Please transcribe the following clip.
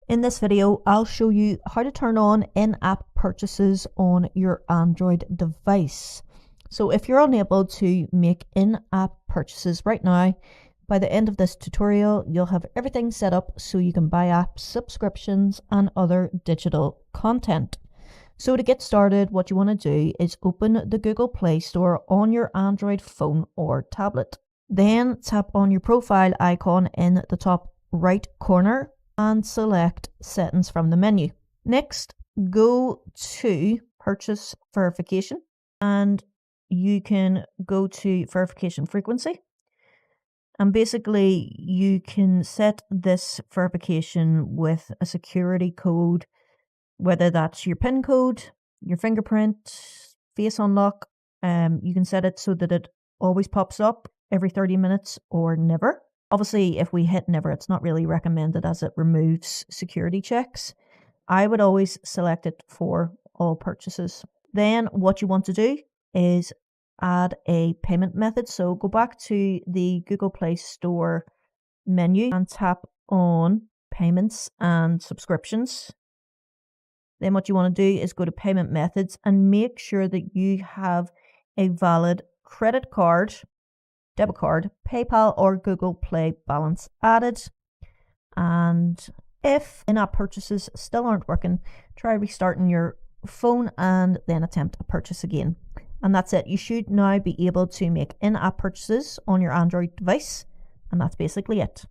In this video, I'll show you how to turn on in-app purchases on your Android device. So if you're unable to make in-app purchases right now, by the end of this tutorial, you'll have everything set up so you can buy apps, subscriptions, and other digital content. So to get started, what you want to do is open the Google Play Store on your Android phone or tablet. Then tap on your profile icon in the top right corner and select Settings from the menu. Next, go to Purchase Verification and you can go to Verification Frequency. And basically, you can set this verification with a security code, whether that's your PIN code, your fingerprint, face unlock. You can set it so that it always pops up every 30 minutes or never. Obviously, if we hit never, it's not really recommended as it removes security checks. I would always select it for all purchases. Then what you want to do is add a payment method. So go back to the Google Play Store menu and tap on Payments and Subscriptions. Then what you want to do is go to Payment Methods and make sure that you have a valid credit card, debit card, PayPal, or Google Play balance added. And if in-app purchases still aren't working, try restarting your phone and then attempt a purchase again. And that's it. You should now be able to make in-app purchases on your Android device. And that's basically it.